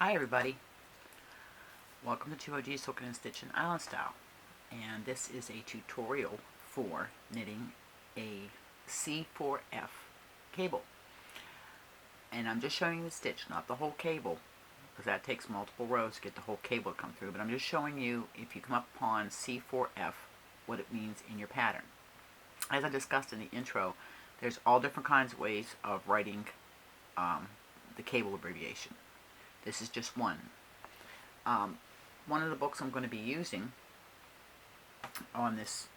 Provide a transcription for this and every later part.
Hi everybody, welcome to 2OG Silken and Stitching Island Style, and this is a tutorial for knitting a C4F cable. And I'm just showing you the stitch, not the whole cable, because that takes multiple rows to get the whole cable to come through, but I'm just showing you, if you come up upon C4F, what it means in your pattern. As I discussed in the intro, there's all different kinds of ways of writing the cable abbreviation. This is just one. One of the books I'm going to be using on this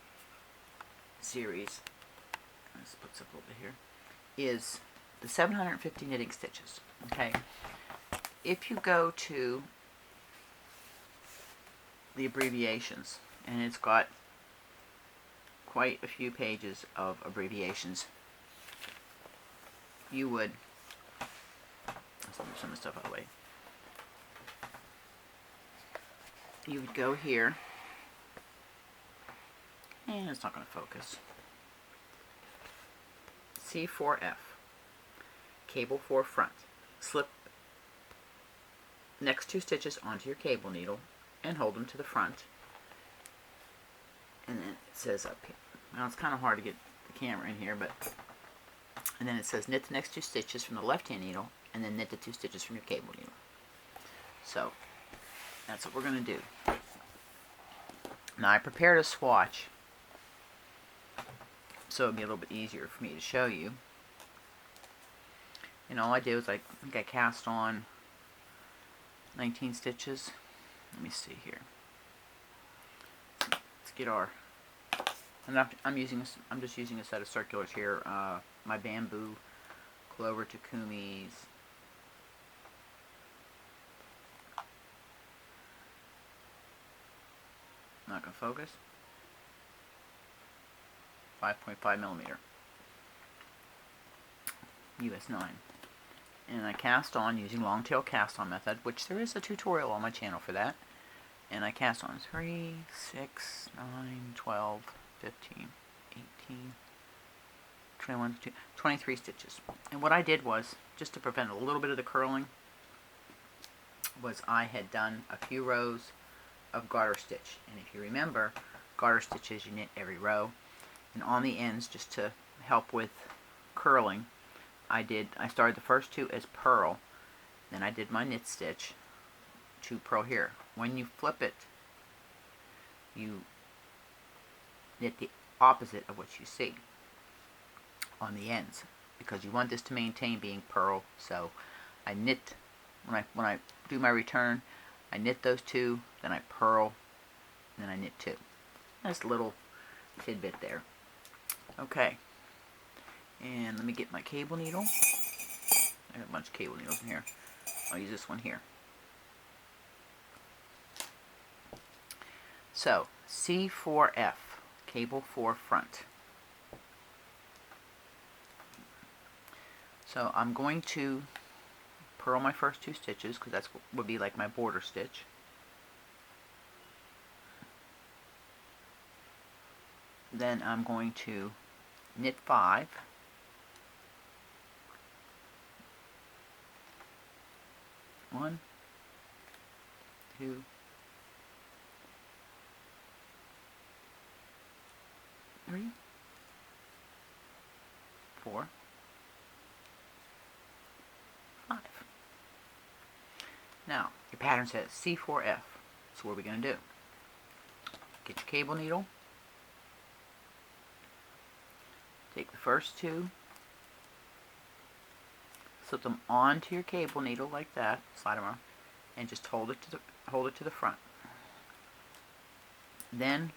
series, let's put some over here, is the 750 knitting stitches. Okay, if you go to the abbreviations, and it's got quite a few pages of abbreviations, you would, let's move some of the stuff out of the way. You would go here, and it's not going to focus. C4F, cable 4 front. Slip next 2 stitches onto your cable needle and hold them to the front. And then it says up here, now it's kind of hard to get the camera in here, but, and then it says knit the next 2 stitches from the left hand needle and then knit the 2 stitches from your cable needle. So that's what we're going to do. Now I prepared a swatch so it would be a little bit easier for me to show you. And all I did was I think I cast on 19 stitches. Let me see here. Let's get our. I'm just using a set of circulars here. My bamboo clover takumis. Not going to focus. 5.5 millimeter. US 9. And I cast on using long tail cast on method, which there is a tutorial on my channel for that. And I cast on 3, 6, 9, 12, 15, 18, 21, 23 stitches. And what I did was, just to prevent a little bit of the curling, was I had done a few rows of garter stitch. And if you remember, garter stitches you knit every row. And on the ends, just to help with curling, I started the first 2 as purl, then I did my knit stitch to purl here. When you flip it, you knit the opposite of what you see on the ends, because you want this to maintain being purl. So I knit, when I do my return, I knit those 2, then I purl, then I knit 2. That's a little tidbit there. Okay, and let me get my cable needle. I have a bunch of cable needles in here. I'll use this one here. So, C4F, cable 4 front. So I'm going to purl my first 2 stitches, because that's what would be like my border stitch. Then I'm going to knit 5. One, 2, 3, 4, 5. Now, your pattern says C4F. So what are we going to do? Get your cable needle. Take the first 2. Slip them onto your cable needle like that. Slide them around, and just hold it to the front. Then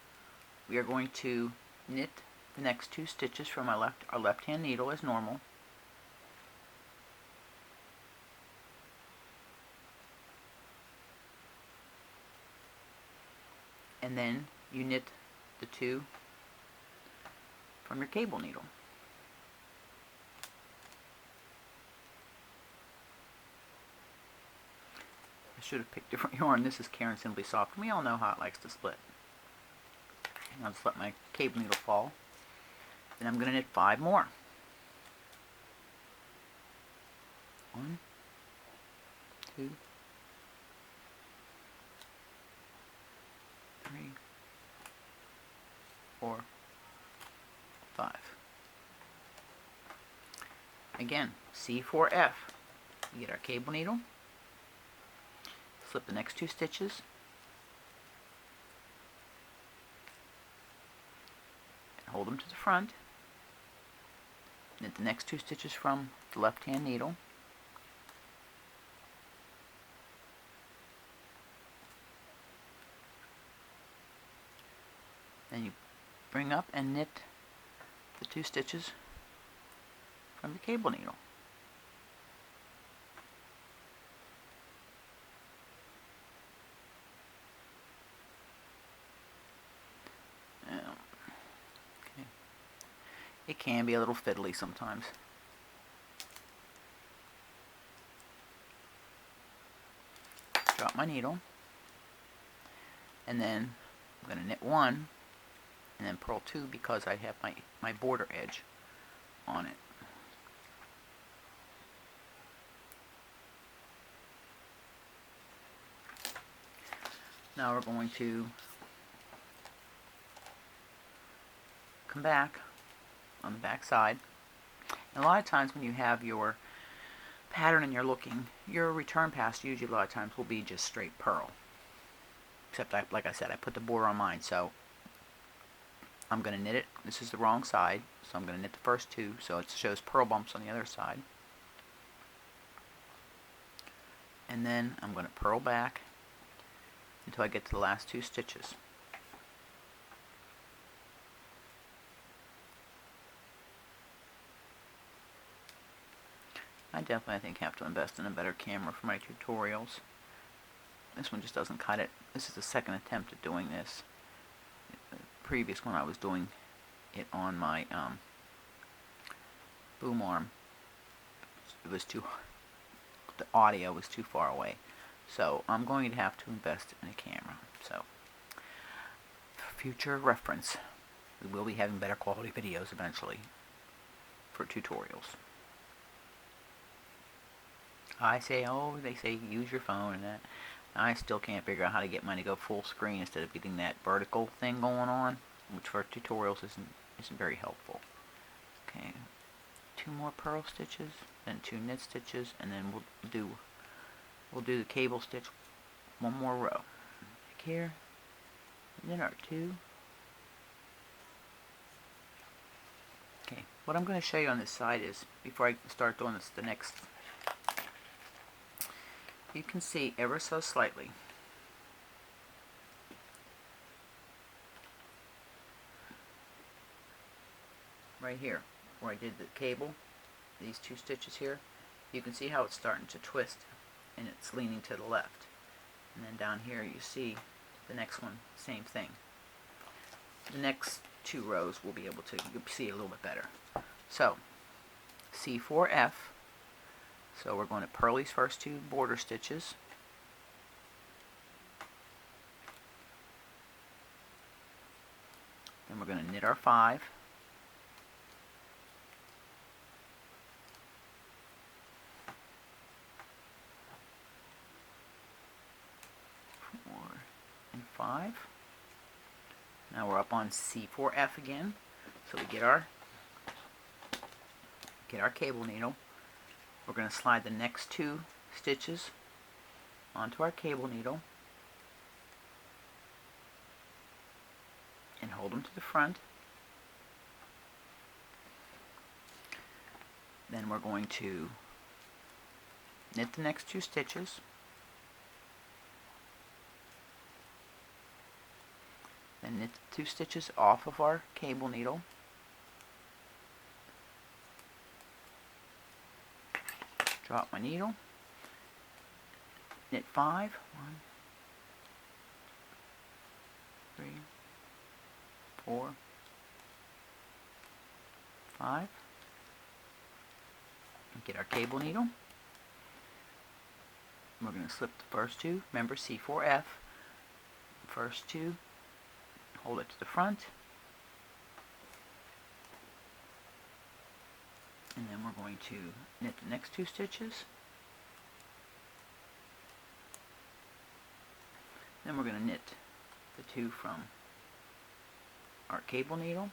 we are going to knit the next 2 stitches from our left hand needle as normal. And then you knit the 2 from your cable needle. I should have picked different yarn. This is Karen Simply Soft. We all know how it likes to split. I'll just let my cable needle fall. Then I'm going to knit 5 more. 1, 2, 3, 4, 5. Again, C4F. We get our cable needle, slip the next 2 stitches, and hold them to the front. Knit the next 2 stitches from the left hand needle. Then you bring up and knit the 2 stitches from the cable needle. Okay. It can be a little fiddly sometimes. Drop my needle, and then I'm going to knit 1 and then purl 2 because I have my border edge on it. Now we're going to come back on the back side. And a lot of times when you have your pattern and you're looking, your return pass usually a lot of times will be just straight purl. Except, like I said, I put the border on mine, so I'm going to knit it. This is the wrong side, so I'm going to knit the first 2 so it shows purl bumps on the other side. And then I'm going to purl back until I get to the last 2 stitches. I definitely, I think, have to invest in a better camera for my tutorials. This one just doesn't cut it. This is the second attempt at doing this. The previous one I was doing it on my boom arm. It was the audio was too far away. So I'm going to have to invest in a camera. So for future reference, we will be having better quality videos eventually for tutorials. I say, oh, they say use your phone and that. I still can't figure out how to get mine to go full screen instead of getting that vertical thing going on, which for tutorials isn't very helpful. Okay, 2 more purl stitches, then 2 knit stitches, and then we'll do the cable stitch 1 more row. Like here, and then our 2. Okay, what I'm going to show you on this side is, before I start doing this, the next, you can see ever so slightly right here where I did the cable, these 2 stitches here, you can see how it's starting to twist and it's leaning to the left. And then down here you see the next one, same thing. The next 2 rows will be able to see a little bit better. So C4F. So we're going to purl these first 2 border stitches. Then we're going to knit our 5. And 5. Now we're up on C4F again. So we get our cable needle. We're going to slide the next 2 stitches onto our cable needle and hold them to the front. Then we're going to knit the next 2 stitches, then knit the 2 stitches off of our cable needle, drop my needle, knit 5, 1, 3, 4, 5, and get our cable needle. We're going to slip the first 2, remember C4F, first 2, hold it to the front, and then we're going to knit the next 2 stitches. Then we're going to knit the 2 from our cable needle.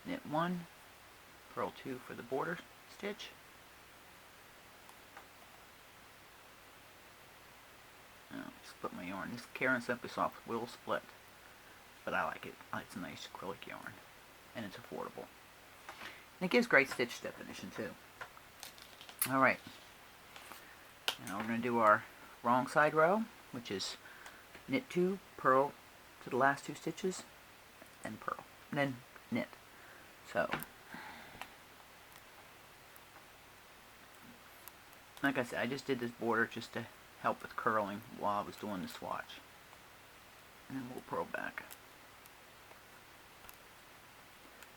Knit 1, purl 2 for the border stitch. Split my yarn. This is Karen Simply Soft will split, but I like it. It's a nice acrylic yarn, and it's affordable. And it gives great stitch definition too. Alright, now we're going to do our wrong side row, which is knit 2, purl to the last 2 stitches, then purl, and then knit. So, like I said, I just did this border just to help with curling while I was doing the swatch. And then we'll purl back.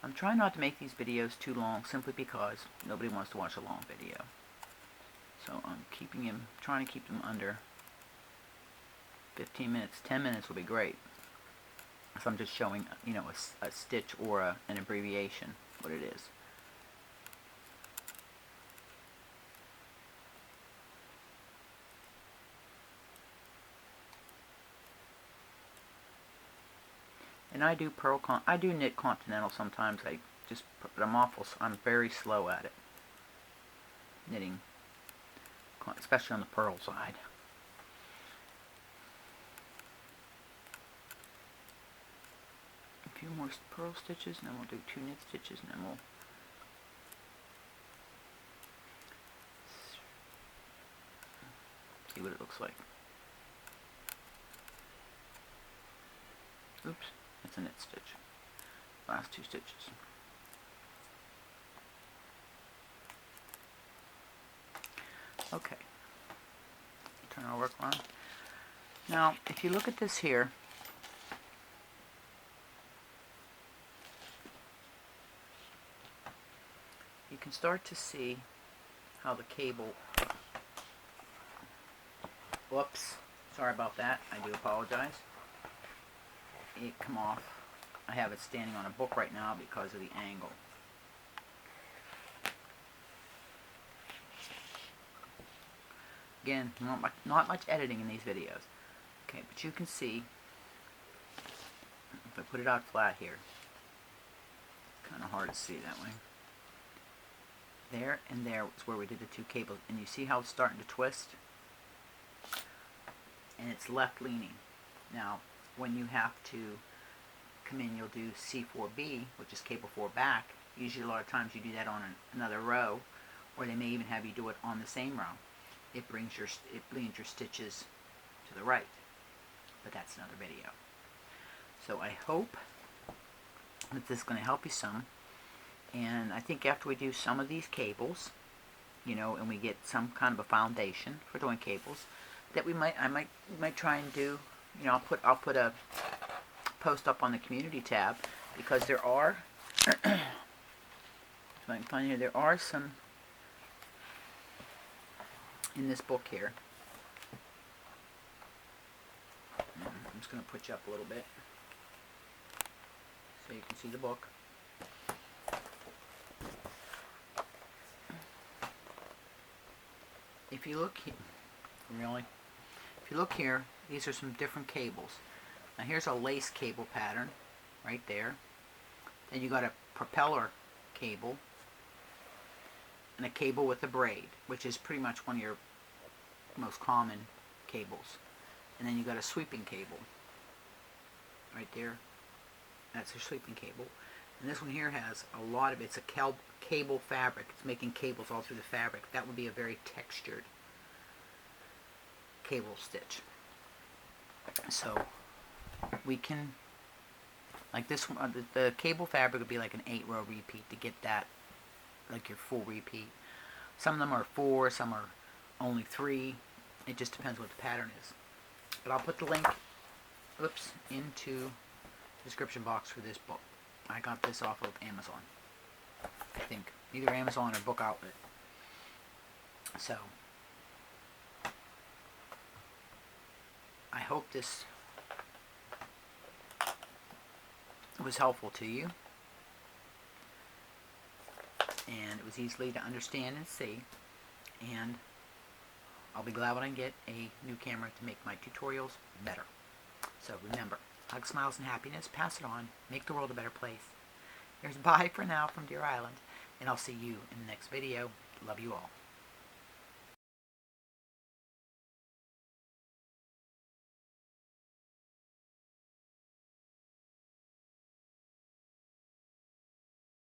I'm trying not to make these videos too long simply because nobody wants to watch a long video. So I'm trying to keep them under 15 minutes. 10 minutes will be great. So I'm just showing, you know, a stitch or an abbreviation, what it is. And I do knit continental sometimes. But I'm very slow at it. Knitting, especially on the purl side. A few more purl stitches, and then we'll do 2 knit stitches, and then we'll see what it looks like. Oops. It's a knit stitch. Last 2 stitches. Okay. Turn our work around. Now, if you look at this here, you can start to see how the cable... Whoops. Sorry about that. I do apologize. It come off. I have it standing on a book right now because of the angle. Again, not much editing in these videos. Okay, but you can see, if I put it out flat here, it's kind of hard to see that way. There and there is where we did the 2 cables, and you see how it's starting to twist? And it's left leaning. Now, when you have to come in, you'll do C4B, which is cable 4 back. Usually a lot of times you do that on another row, or they may even have you do it on the same row. It leans your stitches to the right, but that's another video. So I hope that this is going to help you some, and I think after we do some of these cables, you know, and we get some kind of a foundation for doing cables, that we might try and do. You know, I'll put a post up on the community tab, because there are, if I can find here, there are some in this book here. I'm just going to put you up a little bit so you can see the book. If you look here, if you look here, these are some different cables. Now here's a lace cable pattern right there. Then you got a propeller cable and a cable with a braid, which is pretty much one of your most common cables. And then you got a sweeping cable right there. That's a sweeping cable. And this one here has a lot of, it's a cable fabric. It's making cables all through the fabric. That would be a very textured cable stitch. So we can, like this one, the cable fabric would be like an 8-row repeat to get that, like your full repeat. Some of them are 4, some are only 3. It just depends what the pattern is. But I'll put the link, into the description box for this book. I got this off of Amazon, I think. Either Amazon or Book Outlet. So I hope this was helpful to you, and it was easily to understand and see. and I'll be glad when I get a new camera to make my tutorials better. So remember, hug, smiles, and happiness, pass it on, make the world a better place. Here's bye for now from Deer Island, and I'll see you in the next video. Love you all.